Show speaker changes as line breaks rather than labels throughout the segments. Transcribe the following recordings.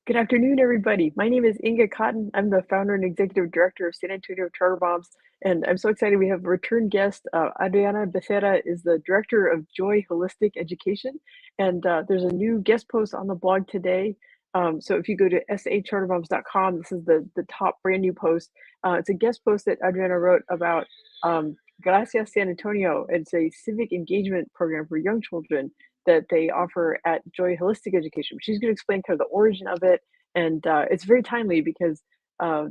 Good afternoon, everybody. My name is Inga Cotton. I'm the founder and executive director of San Antonio Charter Moms, and I'm so excited we have a return guest. Adriana Becerra is the director of Joy Holistic Education, and there's a new guest post on the blog today. So if you go to sachartermoms.com, this is the top brand new post. It's a guest post that Adriana wrote about Gracias San Antonio. It's a civic engagement program for young children that they offer at Joy Holistic Education. She's going to explain kind of the origin of it, and it's very timely because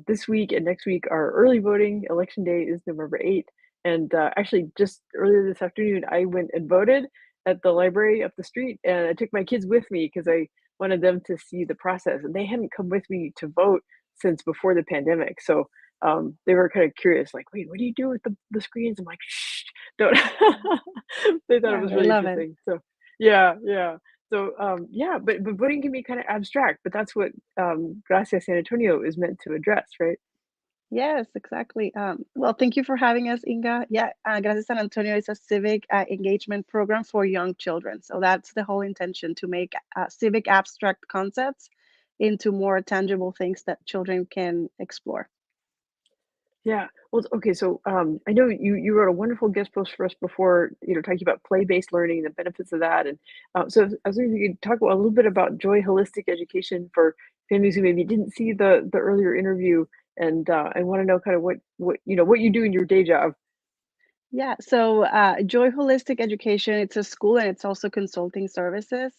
this week and next week are early voting. Election day is November 8th, and actually just earlier this afternoon, I went and voted at the library up the street, and I took my kids with me because I wanted them to see the process, and they hadn't come with me to vote since before the pandemic. So they were kind of curious, like, wait, what do you do with the screens? I'm like, shh, don't. They thought it
Yeah,
was
they
really
love it.
interesting. So yeah, yeah. So, yeah, but voting can be kind of abstract, but that's what Gracias San Antonio is meant to address, right?
Yes, exactly. Well, thank you for having us, Inga. Yeah, Gracias San Antonio is a civic engagement program for young children. So that's the whole intention to make civic abstract concepts into more tangible things that children can explore.
Yeah. Well, okay. So, I know you wrote a wonderful guest post for us before, talking about play-based learning, the benefits of that, and so I was wondering if you could talk a little bit about Joy Holistic Education for families who maybe didn't see the earlier interview, and I want to know kind of what you do in your day job.
Yeah, so Joy Holistic Education, it's a school and it's also consulting services.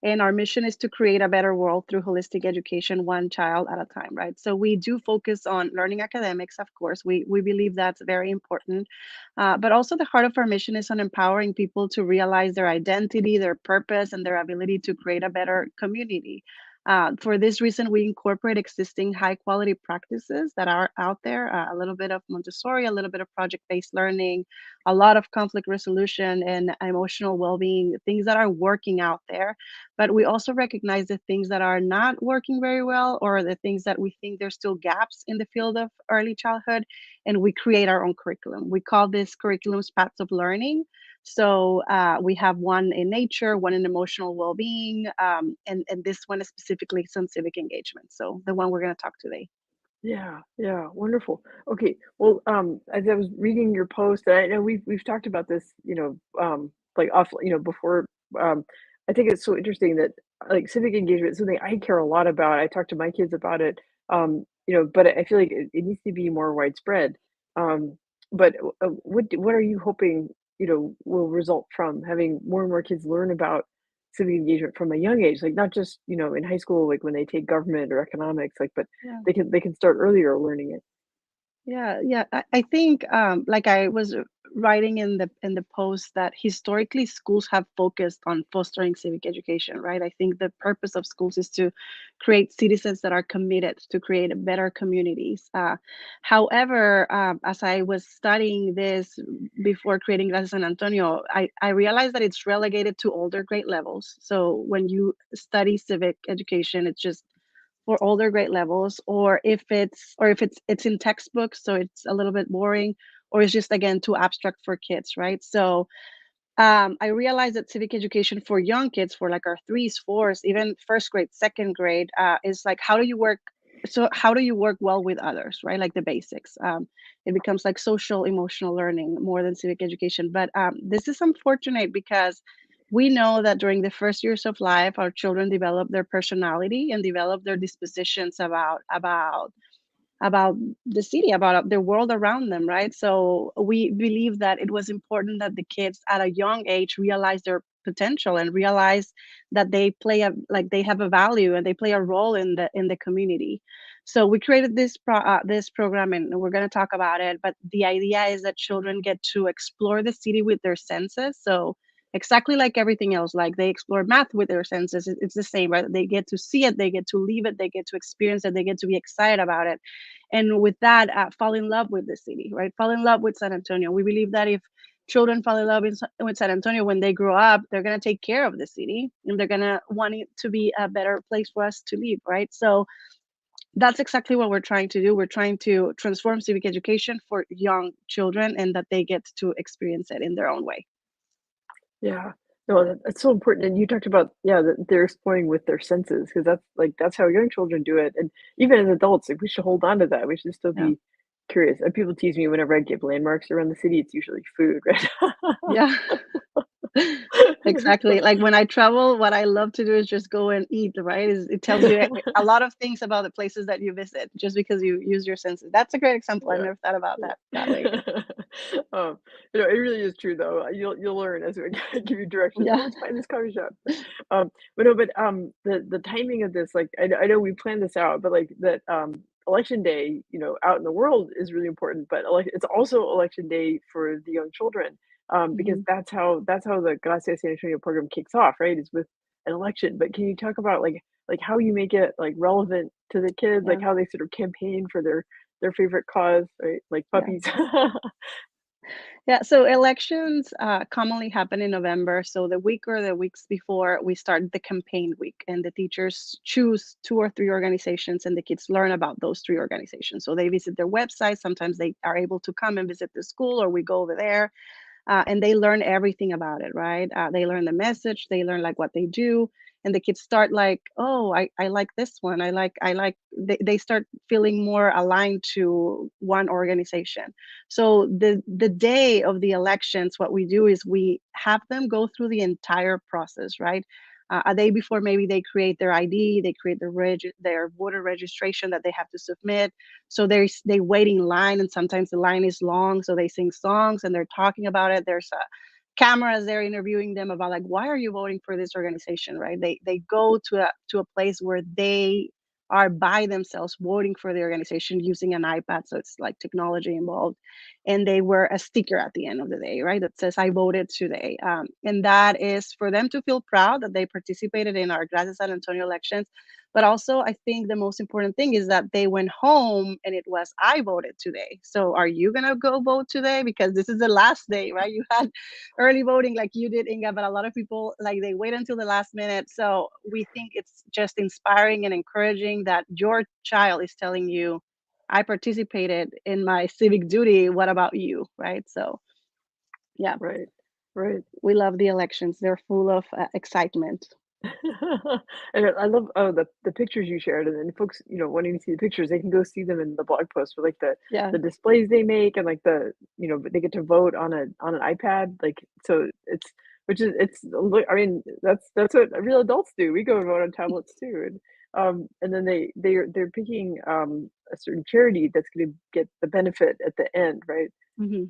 And our mission is to create a better world through holistic education, one child at a time, right? So we do focus on learning academics, of course. We believe that's very important. But also, the heart of our mission is on empowering people to realize their identity, their purpose, and their ability to create a better community. For this reason, we incorporate existing high quality practices that are out there, a little bit of Montessori, a little bit of project based learning, a lot of conflict resolution and emotional well being, things that are working out there. But we also recognize the things that are not working very well or the things that we think there's still gaps in the field of early childhood. And we create our own curriculum. We call this curriculums paths of learning. So we have one in nature, one in emotional well-being, and this one is specifically some civic engagement. So the one we're going to talk today.
Yeah, yeah, wonderful. Okay, well, as I was reading your post, and I know we've talked about this, like off, before. I think it's so interesting that like civic engagement is something I care a lot about. I talk to my kids about it, but I feel like it needs to be more widespread. But what are you hoping, will result from having more and more kids learn about civic engagement from a young age, like not just in high school, like when they take government or economics, like, but
Yeah.
they can start earlier learning it.
Yeah. I think like I was writing in the post that historically schools have focused on fostering civic education, right? I think the purpose of schools is to create citizens that are committed to create better communities. However, as I was studying this before creating Gracias San Antonio, I realized that it's relegated to older grade levels. So when you study civic education, it's just for older grade levels, or if it's in textbooks, so it's a little bit boring, or it's just again too abstract for kids, right? So I realized that civic education for young kids, for like our threes, fours, even first grade, second grade, is like how do you work. So how do you work well with others, right? Like the basics. It becomes like social emotional learning more than civic education. But this is unfortunate because we know that during the first years of life, our children develop their personality and develop their dispositions about the city, about the world around them, right? So we believe that it was important that the kids at a young age realize their potential and realize that they play a like they have a value and they play a role in the community. So we created this program and we're going to talk about it. But the idea is that children get to explore the city with their senses. So exactly like everything else, like they explore math with their senses, it's the same, right? They get to see it, they get to live it, they get to experience it, they get to be excited about it, and with that fall in love with the city, right? Fall in love with San Antonio. We believe that if children fall in love with San Antonio when they grow up, they're going to take care of the city and they're going to want it to be a better place for us to live, right? So that's exactly what we're trying to do. We're trying to transform civic education for young children and that they get to experience it in their own way.
Yeah. No, that's so important, and you talked about, yeah, that they're exploring with their senses because that's how young children do it, and even as adults, like, we should hold on to that, we should still
Yeah.
be curious, and people tease me whenever I give landmarks around the city, it's usually food, right?
Yeah. Exactly. Like when I travel, what I love to do is just go and eat, right? It tells you a lot of things about the places that you visit just because you use your senses. That's a great example. I
Yeah.
never thought about
Yeah.
that way.
Um, it really is true though. You'll learn as we give you directions.
Yeah.
Oh, let's find this coffee shop. But no, the timing of this, like I know we planned this out, but like that election day, out in the world is really important. But it's also election day for the young children, because
Mhm.
that's how the Gracias San Antonio program kicks off, right? Is with an election. But can you talk about like how you make it like relevant to the kids, like
Yeah.
how they sort of campaign for their favorite cause, right? Like
Yeah.
puppies.
Yeah, so elections commonly happen in November. So the week or the weeks before, we start the campaign week, and the teachers choose two or three organizations, and the kids learn about those three organizations. So they visit their website. Sometimes they are able to come and visit the school, or we go over there, and they learn everything about it, right? They learn the message, they learn like what they do, and the kids start like, oh, I like this one. They start feeling more aligned to one organization. So the day of the elections, what we do is we have them go through the entire process, right? A day before, maybe they create their ID, they create their voter registration that they have to submit. So they wait in line, and sometimes the line is long, so they sing songs and they're talking about it. There's cameras there interviewing them about like, why are you voting for this organization, right? They go to a place where they are by themselves voting for the organization using an iPad, so it's like technology involved, and they wear a sticker at the end of the day, right, that says I voted today, and that is for them to feel proud that they participated in our Gracias San Antonio elections. But also, I think the most important thing is that they went home and it was, I voted today. So are you going to go vote today? Because this is the last day, right? You had early voting like you did, Inga, but a lot of people, like, they wait until the last minute. So we think it's just inspiring and encouraging that your child is telling you, I participated in my civic duty. What about you? Right. So, yeah,
Right, right.
we love the elections. They're full of excitement.
And I love, the pictures you shared, and then folks, wanting to see the pictures, they can go see them in the blog post for like
Yeah.
the displays they make and like but they get to vote on an iPad, like so it's which is it's look I mean that's what real adults do. We go and vote on tablets too. And then they're picking a certain charity that's gonna get the benefit at the end, right?
Hmm.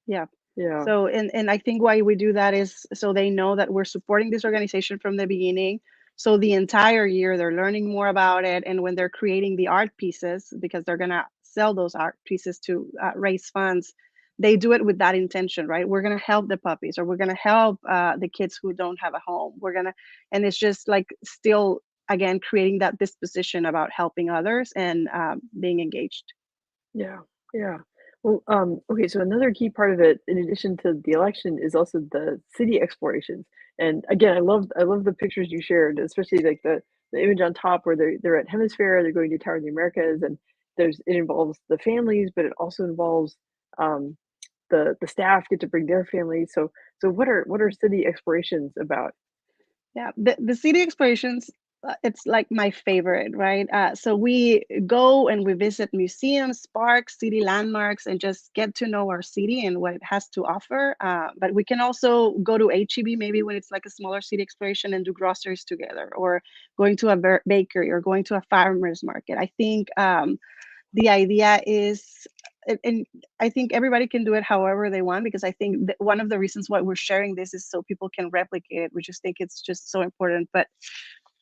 Yeah.
Yeah.
So, and I think why we do that is so they know that we're supporting this organization from the beginning. So the entire year they're learning more about it, and when they're creating the art pieces, because they're gonna sell those art pieces to raise funds, they do it with that intention, right? We're gonna help the puppies, or we're gonna help the kids who don't have a home. And it's just like still again creating that disposition about helping others and being engaged.
Yeah, yeah. Well, okay, so another key part of it, in addition to the election, is also the city explorations. And again, I love the pictures you shared, especially like the image on top where they're at Hemisphere, they're going to Tower of the Americas, and it involves the families, but it also involves um, the staff get to bring their families. So what are city explorations about?
Yeah, the city explorations, it's like my favorite, right? So we go and we visit museums, parks, city landmarks, and just get to know our city and what it has to offer. But we can also go to HEB maybe when it's like a smaller city exploration and do groceries together, or going to a bakery, or going to a farmer's market. I think the idea is, and I think everybody can do it however they want, because I think that one of the reasons why we're sharing this is so people can replicate it. We just think it's just so important. But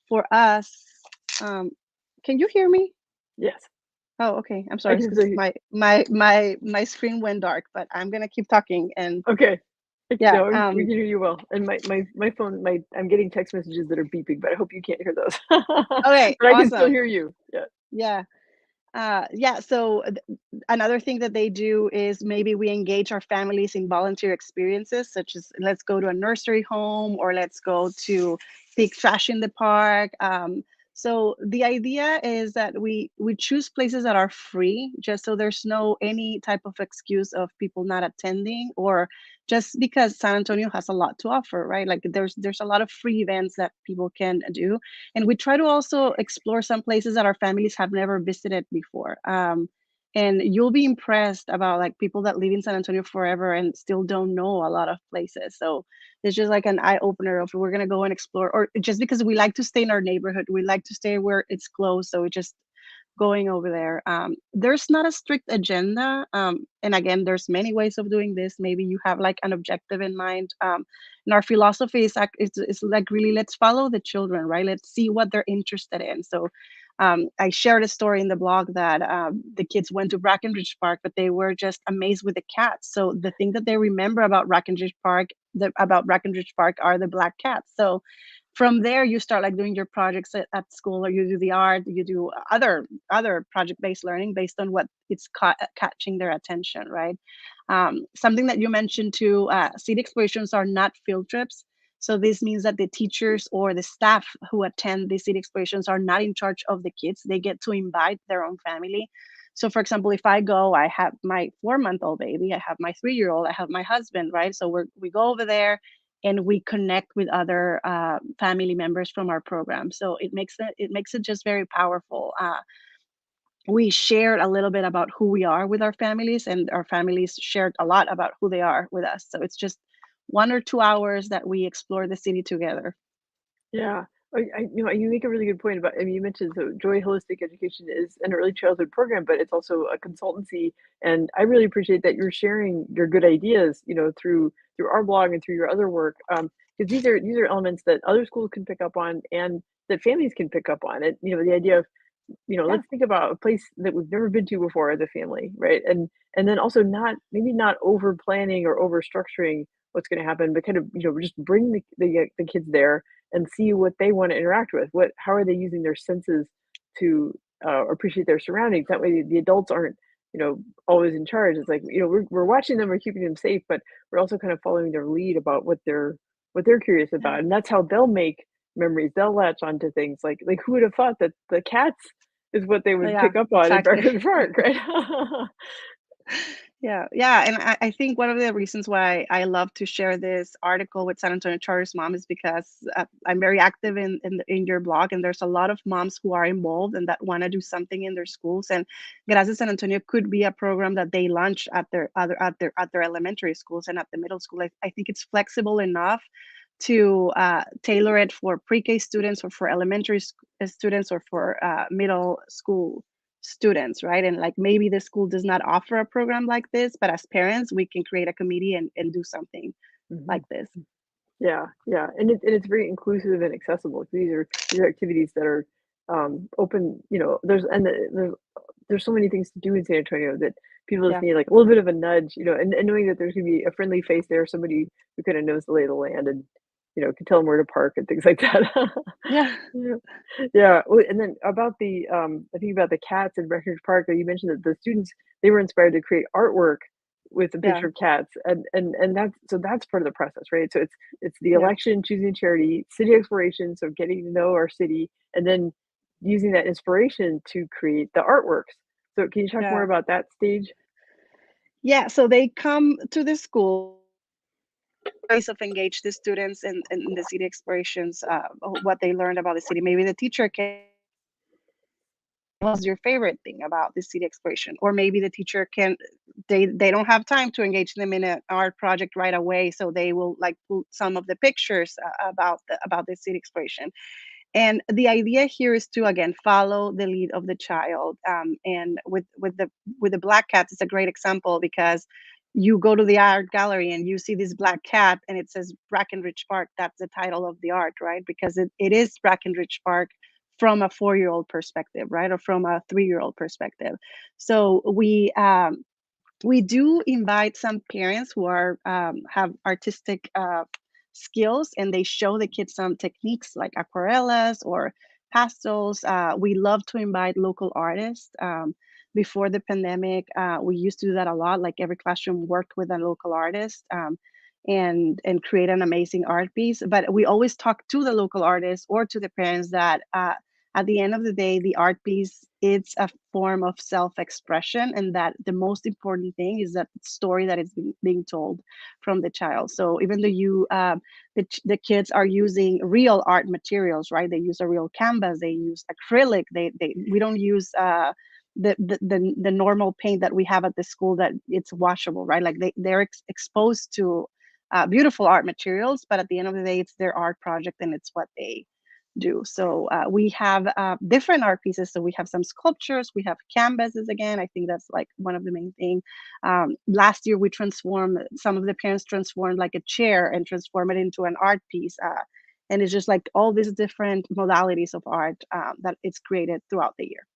for us, um, can you hear me?
Yes,
Oh, okay. I'm
I
sorry,
can
because
say
my screen went dark, but I'm gonna keep talking. And
okay.
yeah,
No, we can hear you well. And my phone, I'm getting text messages that are beeping, but I hope you can't hear those.
okay,
But I can still
awesome.
hear you. Yeah.
Yeah. Yeah, so another thing that they do is maybe we engage our families in volunteer experiences, such as let's go to a nursery home, or let's go to pick trash in the park. So the idea is that we choose places that are free, just so there's no any type of excuse of people not attending, or just because San Antonio has a lot to offer, right? Like there's a lot of free events that people can do, and we try to also explore some places that our families have never visited before. And you'll be impressed about like people that live in San Antonio forever and still don't know a lot of places. So it's just like an eye opener of we're gonna go and explore, or just because we like to stay in our neighborhood, we like to stay where it's close. So we just going over there. There's not a strict agenda. And again, there's many ways of doing this. Maybe you have like an objective in mind. And our philosophy is like really let's follow the children, right? Let's see what they're interested in. So I shared a story in the blog that the kids went to Brackenridge Park, but they were just amazed with the cats. So the thing that they remember about Brackenridge Park are the black cats. So from there you start like doing your projects at school, or you do the art, you do other project-based learning based on what it's catching their attention, right? Something that you mentioned too, city explorations are not field trips. So this means that the teachers or the staff who attend these city explorations are not in charge of the kids. They get to invite their own family. So for example, if I go, I have my 4-month-old baby, I have my 3-year-old, I have my husband, right? So we go over there and we connect with other family members from our program. So it makes it just very powerful. We shared a little bit about who we are with our families, and our families shared a lot about who they are with us. So it's just 1 or 2 hours that we explore the city together.
Yeah. You make a really good point about, I mean, you mentioned, so Joy Holistic Education is an early childhood program, but it's also a consultancy. And I really appreciate that you're sharing your good ideas, through our blog and through your other work. Because these are elements that other schools can pick up on and that families can pick up on. And, the idea of,
Yeah,
let's think about a place that we've never been to before as a family, right? And then also not over planning or over structuring what's going to happen, but kind of, just bring the kids there and see what they want to interact with. How are they using their senses to appreciate their surroundings? That way, the adults aren't, always in charge. It's like, we're watching them, we're keeping them safe, but we're also kind of following their lead about what they're curious
yeah,
about, and that's how they'll make memories. They'll latch onto things like who would have thought that the cats is what they would
yeah,
pick up on in
exactly.
Breakfast Park, right?
Yeah, yeah, and I think one of the reasons why I love to share this article with San Antonio Charter's mom is because I'm very active in your blog, and there's a lot of moms who are involved and that want to do something in their schools. And Gracias San Antonio could be a program that they launch at their elementary schools and at the middle school. I think it's flexible enough to tailor it for pre-K students, or for elementary students, or for middle school students, right? And like maybe the school does not offer a program like this, but as parents, we can create a committee and do something
Mhm.
like this.
Yeah, yeah, and it's very inclusive and accessible. These are activities that are, open, there's so many things to do in San Antonio that people just
Yeah.
need, like, a little bit of a nudge, and knowing that there's gonna be a friendly face there, somebody who kinda knows the lay of the land and, can tell them where to park and things like that.
Yeah.
Yeah. Yeah, well, and then about I think about the cats in Breckenridge Park, you mentioned that the students, they were inspired to create artwork with a
Yeah.
picture of cats, and that's part of the process, right? So it's the
Yeah.
election, choosing charity, city exploration, so getting to know our city, and then using that inspiration to create the artworks. So can you talk more
Yeah.
about that stage?
Yeah. So they come to the school, ways of engage the students in the city explorations, what they learned about the city. Maybe the teacher can, what was your favorite thing about the city exploration? Or maybe the teacher can, they don't have time to engage them in an art project right away, so they will like pull some of the pictures about the city exploration. And the idea here is to again follow the lead of the child. And with the black cats, it's a great example because you go to the art gallery and you see this black cat and it says Brackenridge Park. That's the title of the art, right? Because it is Brackenridge Park from a 4-year-old perspective, right? Or from a 3-year-old perspective. So we do invite some parents who are have artistic skills, and they show the kids some techniques like aquarellas or pastels. We love to invite local artists. Before the pandemic, we used to do that a lot. Like every classroom worked with a local artist, and create an amazing art piece. But we always talk to the local artists or to the parents that at the end of the day, the art piece, it's a form of self-expression, and that the most important thing is that story that is being told from the child. So even though the kids are using real art materials, right? They use a real canvas, they use acrylic, they we don't use the normal paint that we have at the school that it's washable, right? Like they're exposed to beautiful art materials, but at the end of the day, it's their art project and it's what they do. So we have different art pieces. So we have some sculptures, we have canvases again. I think that's like one of the main thing. Last year we transformed, some of the parents transformed like a chair and transform it into an art piece. And it's just like all these different modalities of art that it's created throughout the year.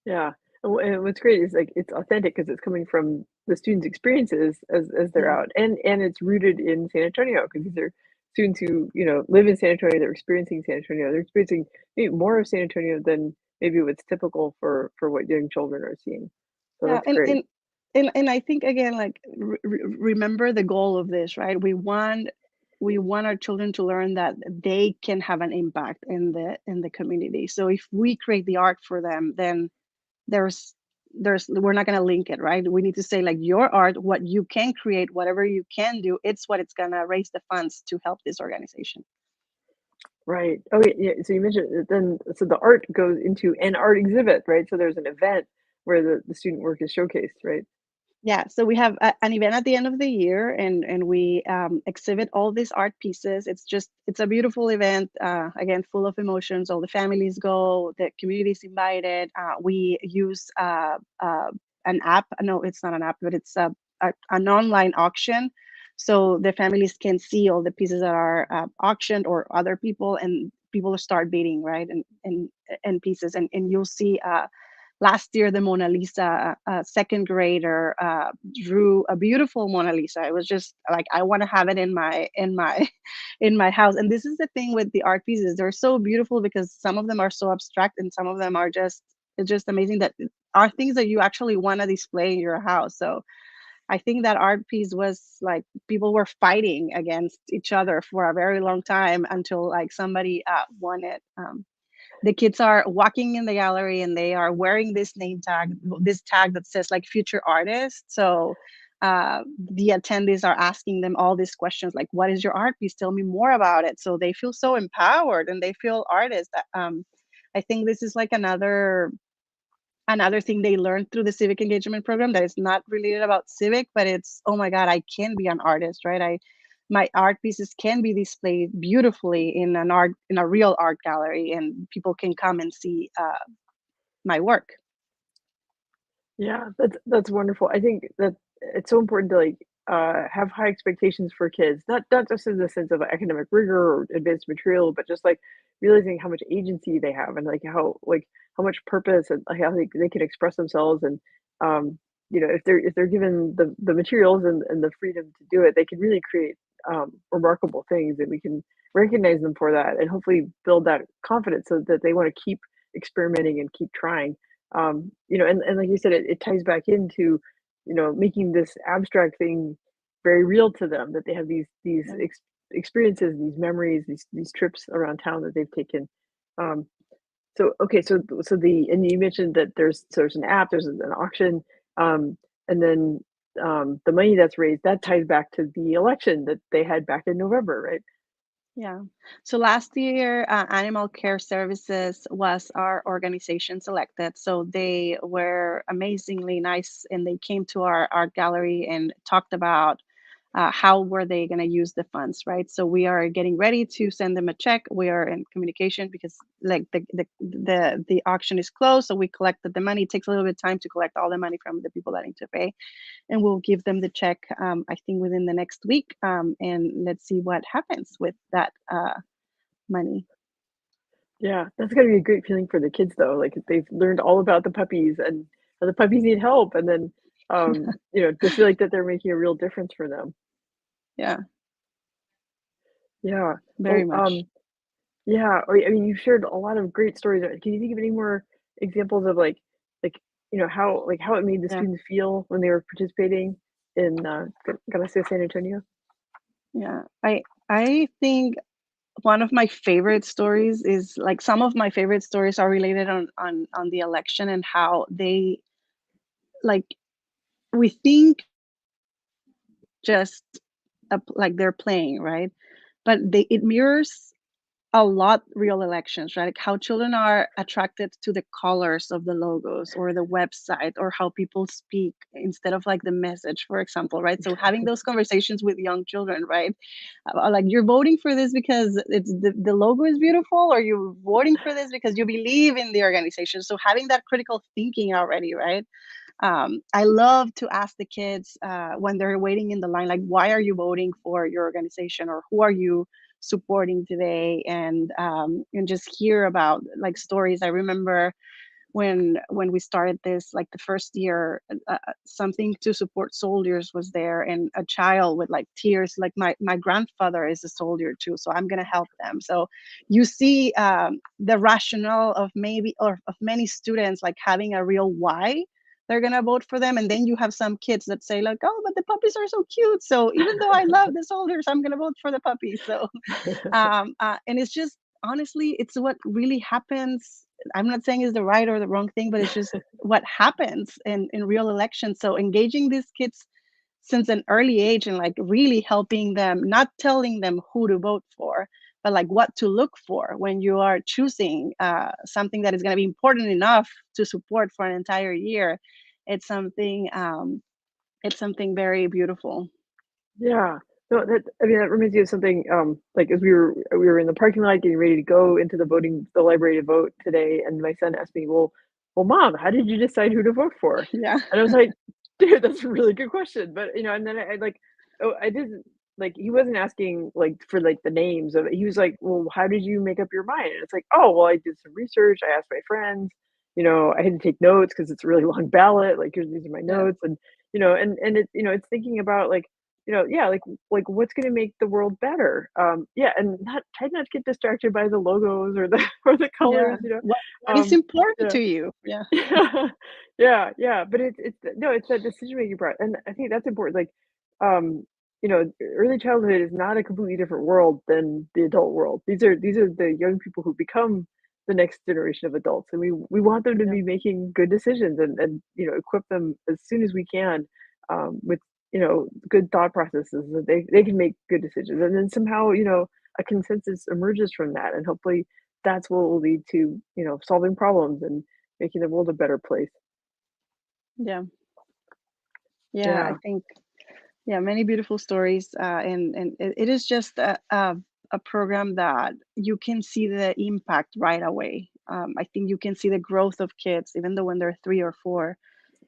Yeah. And what's great is, like, it's authentic because it's coming from the students' experiences as they're
Yeah.
out, and it's rooted in San Antonio because these are students who, live in San Antonio, they're experiencing San Antonio, they're experiencing maybe more of San Antonio than maybe what's typical for what young children are seeing. So
Yeah,
that's great.
and I think again, like remember the goal of this, right? We want our children to learn that they can have an impact in the community. So if we create the art for them, then there's we're not going to link it, right? We need to say like your art, what you can create, whatever you can do, it's what it's going to raise the funds to help this organization.
Right. Oh, yeah, yeah, so you mentioned that then so the art goes into an art exhibit, right? So there's an event where the student work is showcased, right?
Yeah, so we have an event at the end of the year, and we exhibit all these art pieces. It's a beautiful event, again, full of emotions. All the families go, the community is invited. We use an app. No, it's not an app, but it's an online auction. So the families can see all the pieces that are auctioned or other people, and people start bidding, right? And pieces, and you'll see. Last year, the Mona Lisa, a second grader drew a beautiful Mona Lisa. It was just like I want to have it in my in my house. And this is the thing with the art pieces; they're so beautiful because some of them are so abstract, and some of them are just it's just amazing that are things that you actually want to display in your house. So I think that art piece was like people were fighting against each other for a very long time until like somebody won it. The kids are walking in the gallery and they are wearing this name tag, this tag that says like future artist. So the attendees are asking them all these questions like, what is your art piece? Tell me more about it. So they feel so empowered and they feel artists. I think this is like another thing they learned through the civic engagement program that is not related about civic, but it's, oh my God, I can be an artist, right? My art pieces can be displayed beautifully in a real art gallery, and people can come and see my work.
Yeah, that's wonderful. I think that it's so important to, like, have high expectations for kids, not just in the sense of academic rigor or advanced material, but just, like, realizing how much agency they have and, how much purpose and, like, how they can express themselves and, if they're given the materials and the freedom to do it, they can really create, remarkable things, and we can recognize them for that and hopefully build that confidence so that they wanna keep experimenting and keep trying. And like you said, it ties back into, making this abstract thing very real to them, that they have these
Yeah.
experiences, these memories, these trips around town that they've taken. Um, so okay, so and you mentioned that there's an app, there's an auction, and then the money that's raised that ties back to the election that they had back in November, right?
Yeah. So last year, Animal Care Services was our organization selected. So they were amazingly nice and they came to our art gallery and talked about how were they going to use the funds, right? So we are getting ready to send them a check. We are in communication because like the auction is closed. So we collected the money. It takes a little bit of time to collect all the money from the people that need to pay, and we'll give them the check, I think within the next week, and let's see what happens with that money.
Yeah, that's gotta be a great feeling for the kids though, like, they've learned all about the puppies and how the puppies need help, and then, to feel like that they're making a real difference for them.
Yeah,
Yeah.
very
Well,
much.
yeah, I mean, you've shared a lot of great stories. Can you think of any more examples of, how it made the
Yeah,
students feel when they were participating in, Gracias San Antonio?
yeah. I think. one of my favorite stories is like some of my favorite stories are related on the election and how they like we think just like they're playing, right? But they it mirrors a lot real elections, right? Like how children are attracted to the colors of the logos or the website or how people speak instead of like the message, for example, right? So having those conversations with young children, right? Like you're voting for this because the logo is beautiful, or you're voting for this because you believe in the organization. So having that critical thinking already, right? I love to ask the kids when they're waiting in the line, like, why are you voting for your organization, or who are you supporting today? And just hear about like stories. I remember when we started this, like the first year, something to support soldiers was there, and a child with like tears, like my grandfather is a soldier too, so I'm gonna help them. So you see the rationale of maybe or of many students like having a real why they're gonna vote for them, and then you have some kids that say like, oh, but the puppies are so cute, so even though I love the soldiers, I'm gonna vote for the puppies. So and it's just honestly, it's what really happens. I'm not saying it's the right or the wrong thing, but it's just what happens in real elections. So engaging these kids since an early age and like really helping them, not telling them who to vote for, but like what to look for when you are choosing something that is going to be important enough to support for an entire year. It's something it's something very beautiful.
Yeah. No, that I mean, that reminds me of something, like, as we were in the parking lot getting ready to go into the library to vote today, and my son asked me, "Well, mom, how did you decide who to vote for?"
Yeah.
And I was like, "Dude, that's a really good question." But, and then I like, oh, I didn't like, he wasn't asking, like, for, like, the names of it. He was like, "Well, how did you make up your mind?" And it's like, "Oh, well, I did some research, I asked my friends, I had to take notes because it's a really long ballot, like, here's these are my
Yeah.
notes." And, it's thinking about, like, yeah, like what's gonna make the world better? Yeah, and not try not to get distracted by the logos or the or the
Yeah.
colors,
What is
Um,
important
yeah.
to you? Yeah.
Yeah, yeah, yeah, but it's no, it's that decision making part, and I think that's important. Like, early childhood is not a completely different world than the adult world. These are the young people who become the next generation of adults, and we want them to
Yeah.
be making good decisions and equip them as soon as we can with good thought processes that they can make good decisions, and then somehow a consensus emerges from that, and hopefully that's what will lead to solving problems and making the world a better place.
Yeah. Yeah. I
Yeah.
think yeah, many beautiful stories, and it is just a program that you can see the impact right away. I think you can see the growth of kids, even though when they're 3 or 4,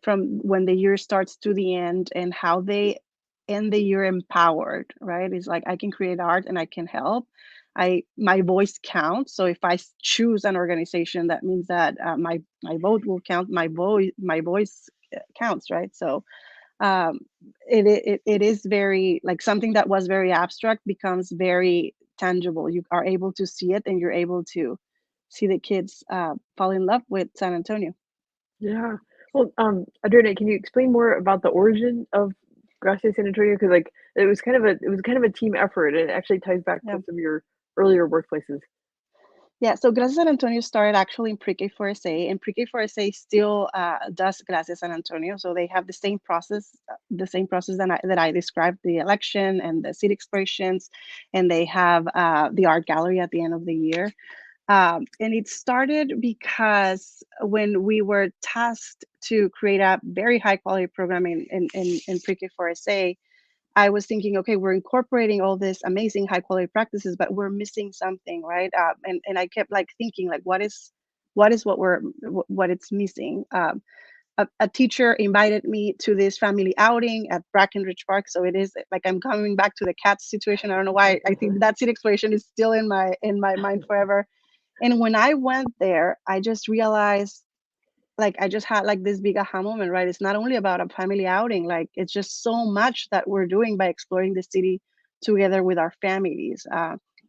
from when the year starts to the end, and how they end the year empowered. Right? It's like I can create art and I can help. My voice counts. So if choose an organization, that means that my vote will count. My voice counts. Right? So um, it is very like something that was very abstract becomes very tangible. You are able to see it, and you're able to see the kids fall in love with San Antonio.
Yeah. Well, Adriana, can you explain more about the origin of Gracias San Antonio? Because like it was kind of a team effort, and it actually ties back
Yeah.
to some of your earlier workplaces.
Yeah, so Gracias San Antonio started actually in Pre-K 4SA, and Pre-K 4SA still does Gracias San Antonio. So they have the same process that I described, the election and the city expressions, and they have the art gallery at the end of the year. And it started because when we were tasked to create a very high quality program in Pre-K 4SA, I was thinking, okay, we're incorporating all this amazing high quality practices, but we're missing something, right? And I kept like thinking, like, what is what it's missing? A teacher invited me to this family outing at Brackenridge Park, so it is like I'm coming back to the cats situation. I don't know why. I think that scene exploration is still in my mind forever. And when I went there, I just realized like I just had like this big aha moment, right? It's not only about a family outing, like it's just so much that we're doing by exploring the city together with our families.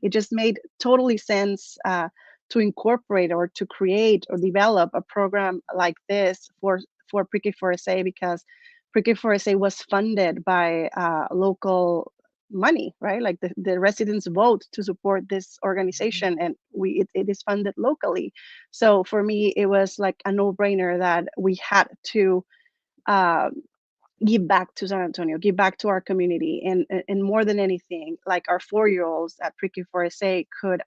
It just made totally sense to incorporate or to create or develop a program like this for Pre-K 4SA, because Pre-K 4SA was funded by local money, right? Like the residents vote to support this organization, and it is funded locally. So for me, it was like a no-brainer that we had to um, give back to San Antonio, give back to our community, and more than anything, like our 4-year-olds at Pre-K 4SA could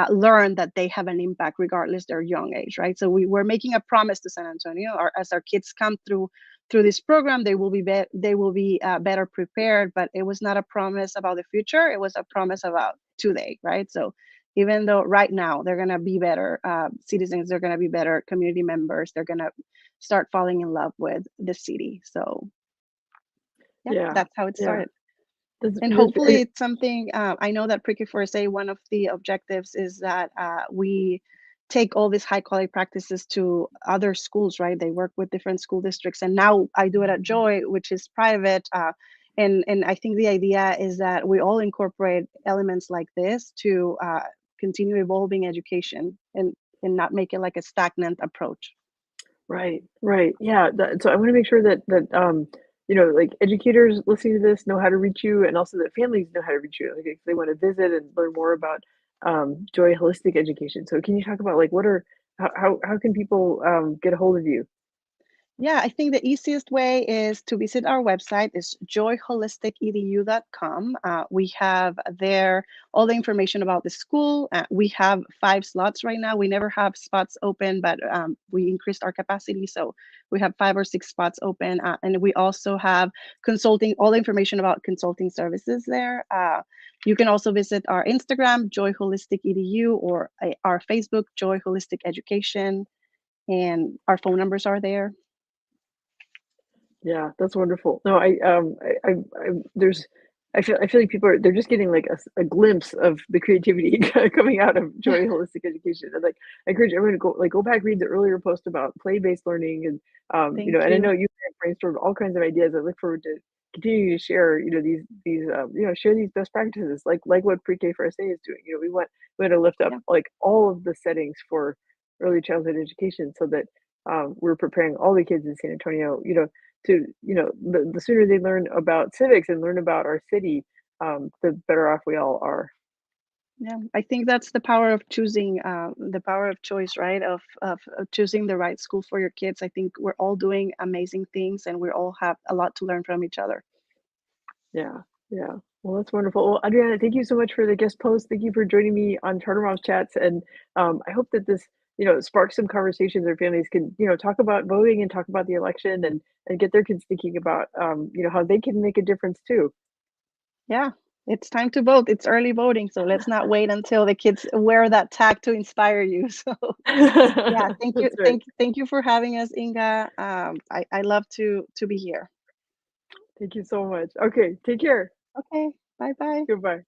learn that they have an impact regardless their young age, right? So we were making a promise to San Antonio, or as our kids come through this program, they will be better prepared. But it was not a promise about the future; it was a promise about today, right? So even though right now they're gonna be better citizens, they're gonna be better community members, they're gonna start falling in love with the city. So yeah,
Yeah,
that's how it
yeah.
started. And
That's
hopefully it's something, I know that Pre-K 4SA, one of the objectives is that we take all these high quality practices to other schools, right? They work with different school districts. And now I do it at Joy, which is private. And I think the idea is that we all incorporate elements like this to continue evolving education and not make it like a stagnant approach.
right, right. Yeah, so I wanna make sure that like, educators listening to this know how to reach you, and also that families know how to reach you, like, if they wanna visit and learn more about, Joy Holistic Education. So can you talk about, like, what are how can people, get a hold of you?
Yeah, I think the easiest way is to visit our website. Is joyholisticedu.com. We have there all the information about the school. We have 5 slots right now. We never have spots open, but we increased our capacity, so we have 5 or 6 spots open. And we also have consulting, all the information about consulting services there. You can also visit our Instagram, Joy Holistic EDU, or our Facebook, Joy Holistic Education, and our phone numbers are there.
Yeah, that's wonderful. No, I there's I feel like people are they're just getting like a glimpse of the creativity coming out of Joy Holistic Education. And like I encourage everyone to go back read the earlier post about play-based learning and
Thank
and I know
you.
you brainstormed all kinds of ideas. I look forward to continuing to share, these share these best practices like what Pre-K for SA is doing. We want to lift up
Yeah.
like all of the settings for early childhood education so that we're preparing all the kids in San Antonio, to the sooner they learn about civics and learn about our city, the better off we all are.
Yeah, I think that's the power of choosing, the power of choice, right? Of choosing the right school for your kids. I think we're all doing amazing things, and we all have a lot to learn from each other.
Yeah, yeah. Well, that's wonderful. Well, Adriana, thank you so much for the guest post. Thank you for joining me on Charter Moms Chats, and I hope that this sparks some conversations where families can talk about voting and talk about the election and get their kids thinking about how they can make a difference too.
Yeah, it's time to vote. It's early voting, so let's not wait until the kids wear that tag to inspire you. So yeah,
That's right.
thank you for having us, Inga. I love to be here.
Thank you so much. Okay, take care.
Okay, bye bye.
Goodbye.